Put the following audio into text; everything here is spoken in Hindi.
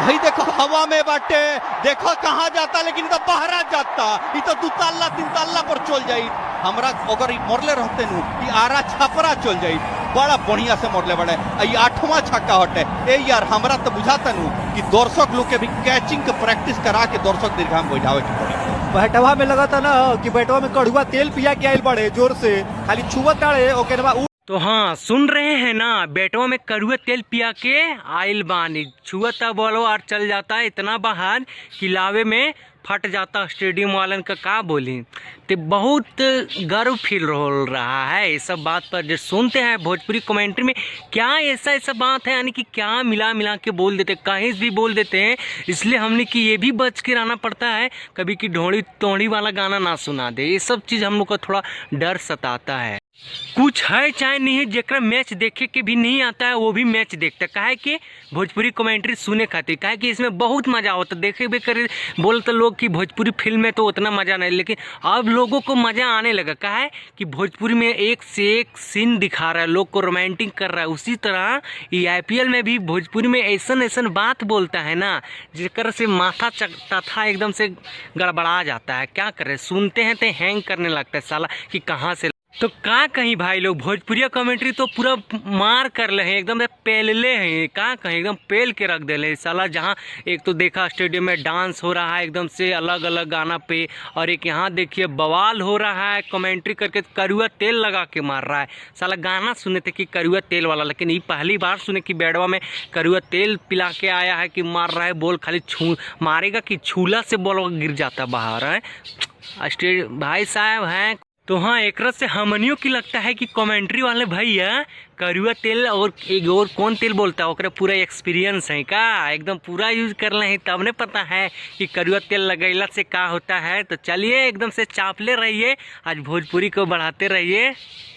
भाई देखो हवा में बाटे, देखो कहाँ जाता, लेकिन तो बहरा जाता, ये तो 2 तल्ला 3 तल्ला पर चल जाई। हमरा अगर मरले रहते नु कि आरा छापरा चल जाई। बड़ा बढ़िया से मरले बड़े, ये 8वां छक्का हटे। ए यार हमरा तो बुझाता नु कि दर्शक लोग के भी कैचिंग के प्रैक्टिस करा के दर्शक दीर्घा में बैठावे के पड़ी। बैठवा में लगा था ना कि बैठवा में कड़ुआ तेल पिया के आइल बड़े जोर से, खाली छुवत ताड़े ओके ना। तो हाँ, सुन रहे हैं ना, बेटवा में कड़ुआ तेल पिया के आइल बानी, छुअता बोलो और चल जाता है इतना बाहर कि लावे में फट जाता स्टेडियम वालन का बोली। तो बहुत गर्व फील हो रहा है ये सब बात पर जो सुनते हैं भोजपुरी कमेंट्री में। क्या ऐसा बात है, यानी कि क्या मिला के बोल देते, कहीं भी बोल देते हैं। इसलिए हमने कि ये भी बच के रहना पड़ता है कभी कि ढोड़ी तोड़ी वाला गाना ना सुना दे। ये सब चीज़ हम लोग को थोड़ा डर सताता है। कुछ है चाहे नहीं है, जेकरा मैच देखे के भी नहीं आता है वो भी मैच देखता है। काहे कि भोजपुरी कमेंट्री सुने खातिर, काहे कि इसमें बहुत मजा होता है। देखे भी करे बोलते लोग कि भोजपुरी फिल्म में तो उतना मजा नहीं, लेकिन अब लोगों को मजा आने लगा। काहे कि भोजपुरी में एक से एक सीन दिखा रहा है, लोग को रोमांटिक कर रहा है। उसी तरह ये IPL में भी भोजपुरी में ऐसा बात बोलता है ना, जेकर से माथा तथा एकदम से गड़बड़ा जाता है। क्या करे, सुनते हैं तो हैंग करने लगता है साला कि कहाँ से। तो का कहीं भाई लोग, भोजपुरिया कमेंट्री तो पूरा मार कर ले हैं, एकदम पेलले हैं। का कहीं एकदम पेल के रख दे साला। जहाँ एक तो देखा स्टेडियम में डांस हो रहा है एकदम से अलग अलग गाना पे, और एक यहाँ देखिए बवाल हो रहा है, कमेंट्री करके कड़ुआ तेल लगा के मार रहा है साला। गाना सुने थे कि कड़ुआ तेल वाला, लेकिन ये पहली बार सुने कि बेड़वा में कड़ुआ तेल पिला के आया है कि मार रहा है। बॉल खाली मारेगा कि छूला से बॉल गिर जाता बाहर है स्टेडियम भाई साहब हैं। तो हाँ, एक से हमनियों की लगता है कि कमेंट्री वाले भैया कड़ुआ तेल और एक और कौन तेल बोलता है ओकरा पूरा एक्सपीरियंस है का, एकदम पूरा यूज कर रहे हैं, तब ने पता है कि कड़ुआ तेल लगैला से क्या होता है। तो चलिए एकदम से चापले रहिए, आज भोजपुरी को बढ़ाते रहिए।